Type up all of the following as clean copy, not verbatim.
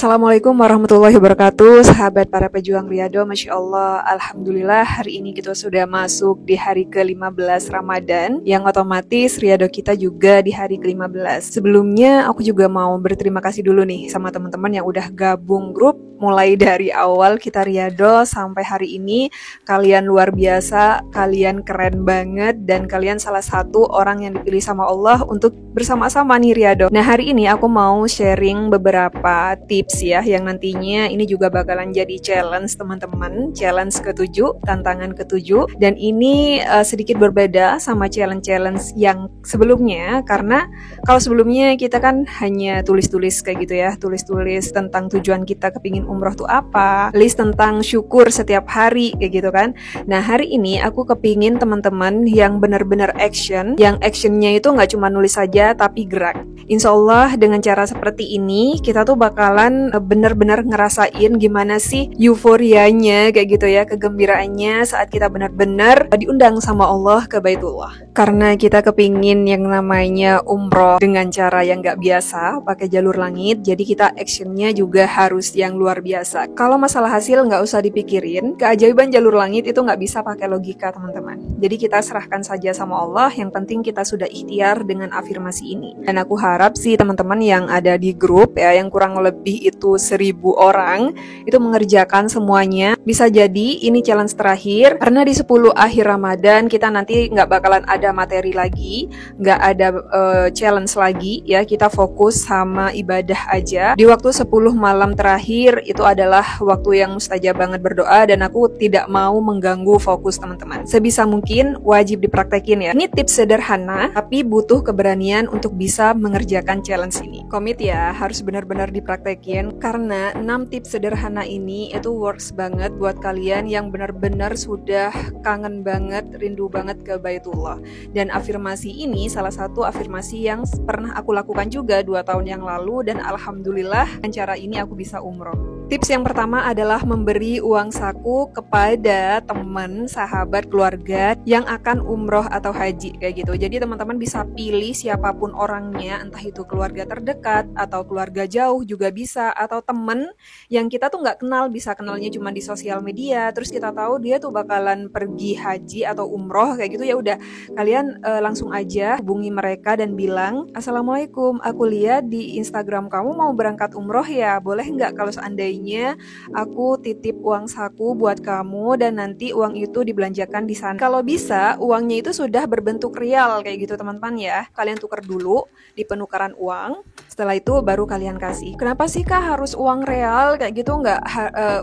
Assalamualaikum warahmatullahi wabarakatuh, sahabat para pejuang Riyadho. Masya Allah, Alhamdulillah hari ini kita sudah masuk di hari ke-15 Ramadan, yang otomatis Riyadho kita juga di hari ke-15. Sebelumnya aku juga mau berterima kasih dulu nih sama teman-teman yang udah gabung grup mulai dari awal kita Riyadho sampai hari ini. Kalian luar biasa, kalian keren banget, dan kalian salah satu orang yang dipilih sama Allah untuk bersama-sama nih Riyadho. Nah hari ini aku mau sharing beberapa tips ya, yang nantinya ini juga bakalan jadi challenge teman-teman, challenge ke-7, tantangan ke-7, dan ini sedikit berbeda sama challenge-challenge yang sebelumnya, karena kalau sebelumnya kita kan hanya tulis-tulis kayak gitu ya, tulis-tulis tentang tujuan kita kepingin umroh tuh apa, list tentang syukur setiap hari kayak gitu kan. Nah hari ini aku kepingin teman-teman yang benar-benar action, yang actionnya itu nggak cuma nulis saja tapi gerak. Insya Allah dengan cara seperti ini kita tuh bakalan benar-benar ngerasain gimana sih euforianya kayak gitu ya, kegembiraannya saat kita benar-benar diundang sama Allah ke Baitullah. Karena kita kepingin yang namanya umroh dengan cara yang nggak biasa, pakai jalur langit, jadi kita actionnya juga harus yang luar biasa. Kalau masalah hasil nggak usah dipikirin, keajaiban jalur langit itu nggak bisa pakai logika teman-teman. Jadi kita serahkan saja sama Allah, yang penting kita sudah ikhtiar dengan afirmasi ini. Dan aku harap sih teman-teman yang ada di grup ya, yang kurang lebih itu 1000 orang, itu mengerjakan semuanya. Bisa jadi ini challenge terakhir, karena di 10 akhir Ramadan kita nanti nggak bakalan ada materi lagi, nggak ada challenge lagi ya, kita fokus sama ibadah aja. Di waktu 10 malam terakhir itu adalah waktu yang mustajab banget berdoa, dan aku tidak mau mengganggu fokus teman-teman. Sebisa mungkin wajib dipraktekin ya. Ini tips sederhana tapi butuh keberanian untuk bisa mengerjakan challenge ini. Komit ya, harus benar-benar dipraktekin, karena 6 tips sederhana ini itu works banget buat kalian yang benar-benar sudah kangen banget, rindu banget ke Baitullah. Dan afirmasi ini salah satu afirmasi yang pernah aku lakukan juga 2 tahun yang lalu, dan alhamdulillah dengan cara ini aku bisa umroh. Tips yang pertama adalah memberi uang saku kepada teman, sahabat, keluarga yang akan umroh atau haji kayak gitu. Jadi teman-teman bisa pilih siapapun orangnya, entah itu keluarga terdekat atau keluarga jauh juga bisa, atau teman yang kita tuh nggak kenal, bisa kenalnya cuma di sosial media, terus kita tahu dia tuh bakalan pergi haji atau umroh kayak gitu. Ya udah, kalian langsung aja hubungi mereka dan bilang, "Assalamualaikum, aku lihat di Instagram kamu mau berangkat umroh ya, boleh nggak kalau seandainya aku titip uang saku buat kamu dan nanti uang itu dibelanjakan di sana." Kalau bisa uangnya itu sudah berbentuk rial kayak gitu teman-teman ya. Kalian tukar dulu di penukaran uang, setelah itu baru kalian kasih. Kenapa sih kak harus uang real kayak gitu, nggak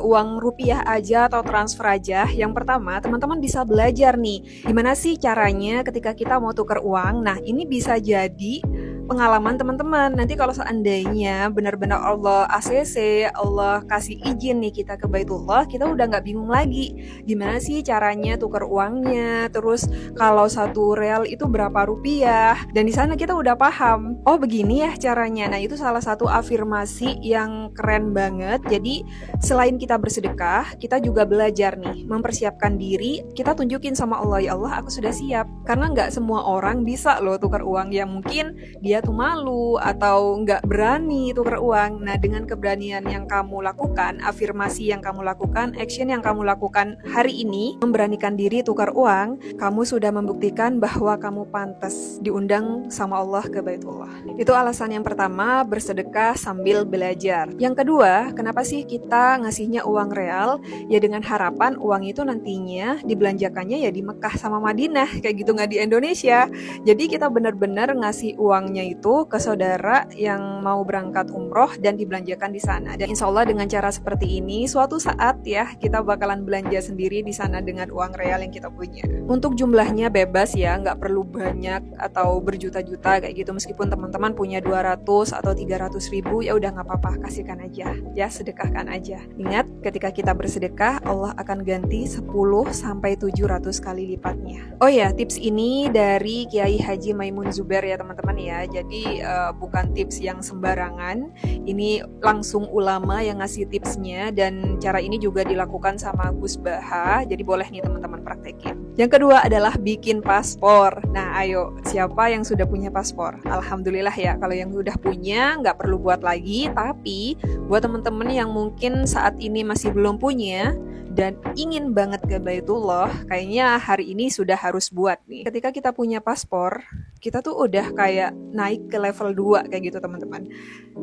uang rupiah aja atau transfer aja? Yang pertama, teman-teman bisa belajar nih gimana sih caranya ketika kita mau tukar uang. Nah ini bisa jadi pengalaman teman-teman. Nanti kalau seandainya benar-benar Allah ACC, Allah kasih izin nih kita ke Baitullah, kita udah nggak bingung lagi gimana sih caranya tukar uangnya, terus kalau 1 real itu berapa rupiah, dan di sana kita udah paham, oh begini ya caranya. Nah itu salah satu afirmasi yang keren banget. Jadi selain kita bersedekah, kita juga belajar nih mempersiapkan diri, kita tunjukin sama Allah, ya Allah aku sudah siap. Karena nggak semua orang bisa loh tukar uang, yang mungkin dia tuh malu atau nggak berani tukar uang. Nah dengan keberanian yang kamu lakukan, afirmasi yang kamu lakukan, action yang kamu lakukan hari ini, memberanikan diri tukar uang, kamu sudah membuktikan bahwa kamu pantas diundang sama Allah ke Baitullah. Itu alasan yang pertama, bersedekah sambil belajar. Yang kedua, kenapa sih kita ngasihnya uang real? Ya dengan harapan uang itu nantinya dibelanjakannya ya di Mekah sama Madinah kayak gitu, nggak di Indonesia. Jadi kita benar-benar ngasih uangnya itu ke saudara yang mau berangkat umroh dan dibelanjakan di sana. Dan insya Allah dengan cara seperti ini, suatu saat ya kita bakalan belanja sendiri di sana dengan uang real yang kita punya. Untuk jumlahnya bebas ya, nggak perlu banyak atau berjuta-juta kayak gitu. Meskipun teman-teman punya 200 atau 300 ribu, ya udah nggak apa-apa, kasihkan aja ya, sedekahkan aja. Ingat, ketika kita bersedekah, Allah akan ganti 10 sampai 700 kali lipatnya. Oh ya, tips ini dari Kiai Haji Maimun Zubair ya teman-teman ya. Jadi bukan tips yang sembarangan. Ini langsung ulama yang ngasih tipsnya, dan cara ini juga dilakukan sama Gus Baha. Jadi boleh nih teman-teman praktekin. Yang kedua adalah bikin paspor. Nah, ayo, siapa yang sudah punya paspor? Alhamdulillah ya, kalau yang sudah punya nggak perlu buat lagi. Tapi buat teman-teman yang mungkin saat ini masih belum punya dan ingin banget ke Baitullah, kayaknya hari ini sudah harus buat nih. Ketika kita punya paspor, kita tuh udah kayak naik ke level 2 kayak gitu teman-teman.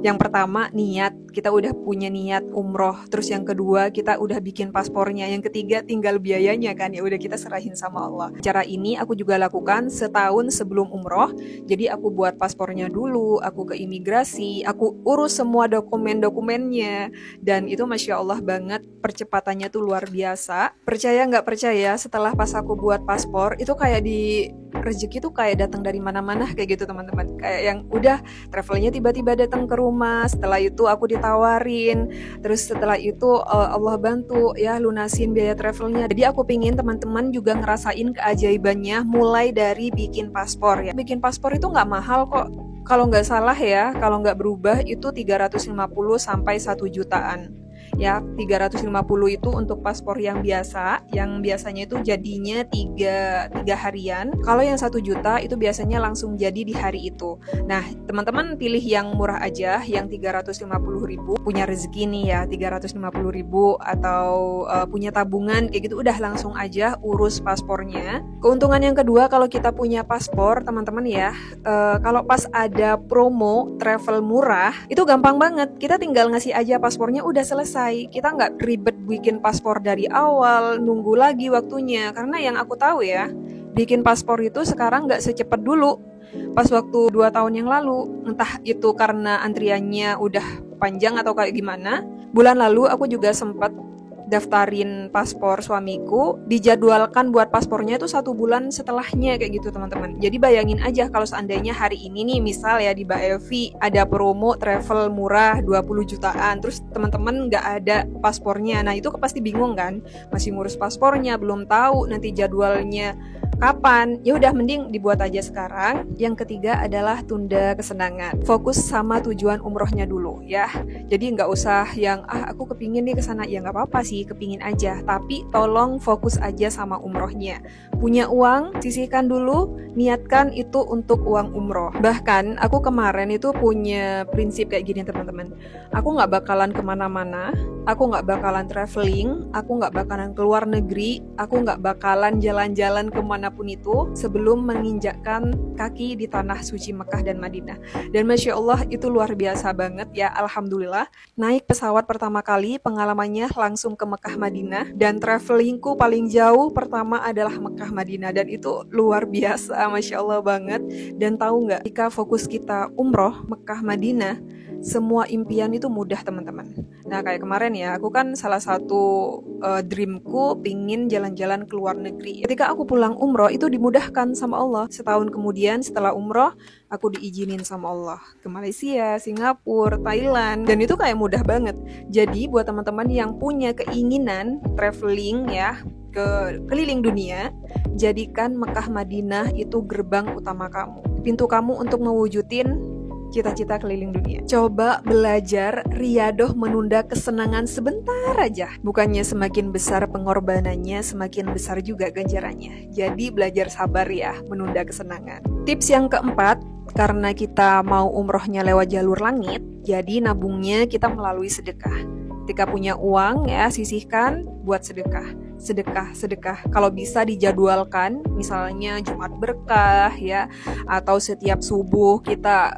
Yang pertama, niat, kita udah punya niat umroh. Terus yang kedua, kita udah bikin paspornya. Yang ketiga, tinggal biayanya kan, ya udah kita serahin sama Allah. Cara ini aku juga lakukan setahun sebelum umroh. Jadi aku buat paspornya dulu, aku ke imigrasi, aku urus semua dokumen-dokumennya, dan itu Masya Allah banget, percepatannya tuh luar biasa. Percaya nggak percaya, setelah pas aku buat paspor, itu kayak di rezeki tuh kayak datang dari mana-mana kayak gitu teman-teman. Kayak yang udah travelnya tiba-tiba datang ke rumah, setelah itu aku ditawarin, terus setelah itu Allah bantu ya lunasin biaya travelnya. Jadi aku pingin teman-teman juga ngerasain keajaibannya mulai dari bikin paspor ya. Bikin paspor itu nggak mahal kok. Kalau nggak salah ya, kalau nggak berubah itu 350 sampai 1 jutaan. Ya, 350 itu untuk paspor yang biasa, yang biasanya itu jadinya 3 harian. Kalau yang 1 juta itu biasanya langsung jadi di hari itu. Nah, teman-teman pilih yang murah aja, yang 350.000. Punya rezeki nih ya, 350.000, atau punya tabungan kayak gitu, udah langsung aja urus paspornya. Keuntungan yang kedua kalau kita punya paspor, teman-teman ya, kalau pas ada promo travel murah, itu gampang banget. Kita tinggal ngasih aja paspornya, udah selesai. Kita nggak ribet bikin paspor dari awal, nunggu lagi waktunya. Karena yang aku tahu ya, bikin paspor itu sekarang nggak secepat dulu. Pas waktu 2 tahun yang lalu, entah itu karena antriannya udah panjang atau kayak gimana, bulan lalu aku juga sempat daftarin paspor suamiku, dijadwalkan buat paspornya itu 1 bulan setelahnya kayak gitu teman-teman. Jadi bayangin aja kalau seandainya hari ini nih, misal ya di Baevi ada promo travel murah 20 jutaan, terus teman-teman nggak ada paspornya, nah itu pasti bingung kan, masih ngurus paspornya, belum tahu nanti jadwalnya kapan. Ya udah, mending dibuat aja sekarang. Yang ketiga adalah tunda kesenangan, fokus sama tujuan umrohnya dulu ya. Jadi nggak usah yang aku kepingin nih kesana, ya nggak apa-apa sih kepingin aja, tapi tolong fokus aja sama umrohnya. Punya uang, sisihkan dulu, niatkan itu untuk uang umroh. Bahkan aku kemarin itu punya prinsip kayak gini teman-teman, aku nggak bakalan kemana-mana, aku nggak bakalan traveling, aku nggak bakalan keluar negeri, aku nggak bakalan jalan-jalan kemanapun itu sebelum menginjakkan kaki di tanah suci Mekah dan Madinah. Dan Masya Allah itu luar biasa banget ya, Alhamdulillah. Naik pesawat pertama kali pengalamannya langsung ke Mekah Madinah, dan travelingku paling jauh pertama adalah Mekah Madinah, dan itu luar biasa, Masya Allah banget. Dan tahu nggak, jika fokus kita umroh Mekah Madinah, semua impian itu mudah teman-teman. Nah kayak kemarin ya, aku kan salah satu dreamku pingin jalan-jalan ke luar negeri. Ketika aku pulang umroh itu dimudahkan sama Allah. Setahun kemudian setelah umroh, aku diizinin sama Allah ke Malaysia, Singapura, Thailand, dan itu kayak mudah banget. Jadi buat teman-teman yang punya keinginan traveling ya, ke keliling dunia, jadikan Mekah Madinah itu gerbang utama kamu, pintu kamu untuk mewujudin cita-cita keliling dunia. Coba belajar riyadoh menunda kesenangan sebentar aja. Bukannya semakin besar pengorbanannya, semakin besar juga ganjarannya. Jadi belajar sabar ya, menunda kesenangan. Tips yang keempat, karena kita mau umrohnya lewat jalur langit, jadi nabungnya kita melalui sedekah. Ketika punya uang ya, sisihkan buat sedekah. Sedekah. Kalau bisa dijadwalkan, misalnya Jumat berkah ya, atau setiap subuh kita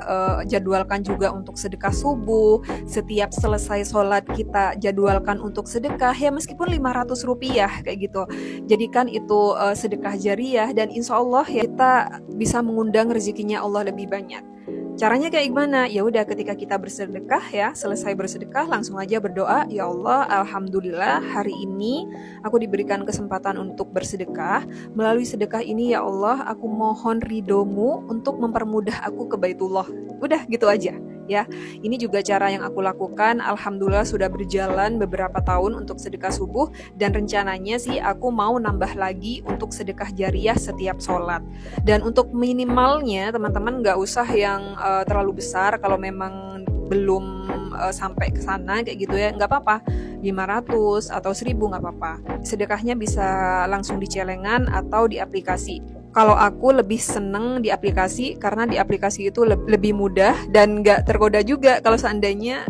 jadwalkan juga untuk sedekah subuh. Setiap selesai sholat kita jadwalkan untuk sedekah ya, meskipun 500 rupiah kayak gitu. Jadikan itu sedekah jariyah, dan insya Allah ya, kita bisa mengundang rezekinya Allah lebih banyak. Caranya kayak gimana? Ya udah, ketika kita bersedekah ya, selesai bersedekah langsung aja berdoa, ya Allah, alhamdulillah hari ini aku diberikan kesempatan untuk bersedekah. Melalui sedekah ini ya Allah, aku mohon ridhomu untuk mempermudah aku ke Baitullah. Udah gitu aja. ya. Ini juga cara yang aku lakukan. Alhamdulillah sudah berjalan beberapa tahun untuk sedekah subuh, dan rencananya sih aku mau nambah lagi untuk sedekah jariah setiap sholat. Dan untuk minimalnya teman-teman nggak usah yang terlalu besar. Kalau memang belum sampai ke sana kayak gitu ya, nggak apa-apa, 500 atau 1000 nggak apa-apa. Sedekahnya bisa langsung di celengan atau di aplikasi. Kalau aku lebih seneng di aplikasi, karena di aplikasi itu lebih mudah dan nggak tergoda juga kalau seandainya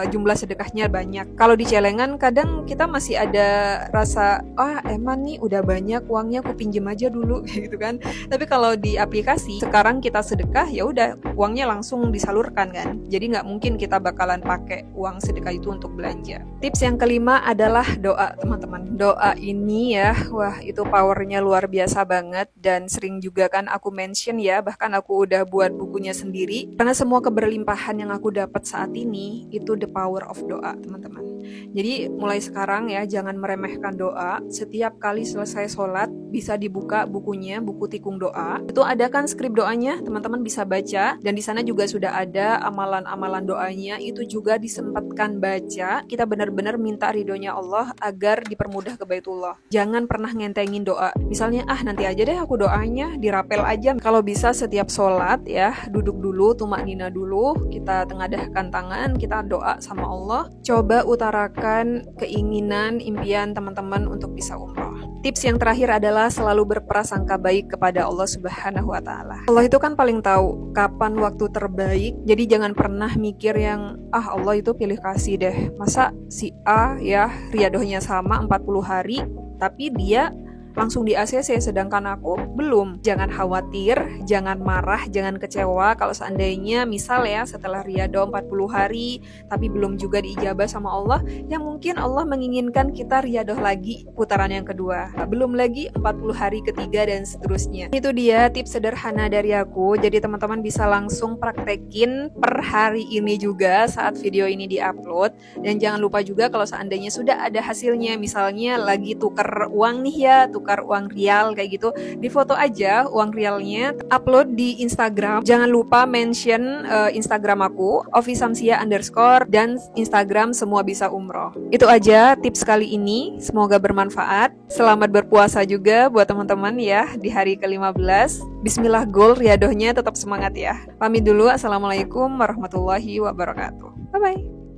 jumlah sedekahnya banyak. Kalau di celengan kadang kita masih ada rasa, emang nih udah banyak uangnya, aku pinjem aja dulu gitu kan. Tapi kalau di aplikasi sekarang kita sedekah, ya udah uangnya langsung disalurkan kan. Jadi nggak mungkin kita bakalan pakai uang sedekah itu untuk belanja. Tips yang kelima adalah doa, teman-teman. Doa ini ya, wah itu powernya luar biasa banget, dan sering juga kan aku mention ya, bahkan aku udah buat bukunya sendiri. Karena semua keberlimpahan yang aku dapat saat ini itu the power of doa, teman-teman. Jadi mulai sekarang ya, jangan meremehkan doa. Setiap kali selesai sholat bisa dibuka bukunya, buku tikung doa. Itu ada kan skrip doanya, teman-teman bisa baca. Dan di sana juga sudah ada amalan-amalan doanya, itu juga disempatkan baca. Kita benar-benar minta ridhonya Allah agar dipermudah ke Baitullah. Jangan pernah ngentengin doa. Misalnya, nanti aja deh aku doanya, dirapel aja. Kalau bisa setiap sholat ya, duduk dulu, tumak nina dulu, kita tengadahkan tangan, kita doa sama Allah. Coba utarakan keinginan, impian teman-teman untuk bisa umroh. Tips yang terakhir adalah selalu berprasangka baik kepada Allah Subhanahu wa Ta'ala. Allah itu kan paling tahu kapan waktu terbaik. Jadi jangan pernah mikir yang Allah itu pilih kasih deh. Masa si A ya riadohnya sama 40 hari tapi dia langsung di ACC sedangkan aku belum. Jangan khawatir, jangan marah, jangan kecewa kalau seandainya misal ya setelah riado 40 hari tapi belum juga diijabah sama Allah, yang mungkin Allah menginginkan kita riadoh lagi putaran yang kedua, belum lagi 40 hari ketiga dan seterusnya. Itu dia tips sederhana dari aku. Jadi teman-teman bisa langsung praktekin per hari ini juga saat video ini diupload. Dan jangan lupa juga kalau seandainya sudah ada hasilnya, misalnya lagi tukar uang nih ya, tukar uang rial kayak gitu, difoto aja uang rialnya, upload di Instagram. Jangan lupa mention Instagram aku @ofisamsia_ dan Instagram semua bisa umroh. Itu aja tips kali ini, semoga bermanfaat. Selamat berpuasa juga buat teman-teman ya di hari ke-15. Bismillah goal riadohnya, tetap semangat ya. Pamit dulu, assalamualaikum warahmatullahi wabarakatuh. Bye bye.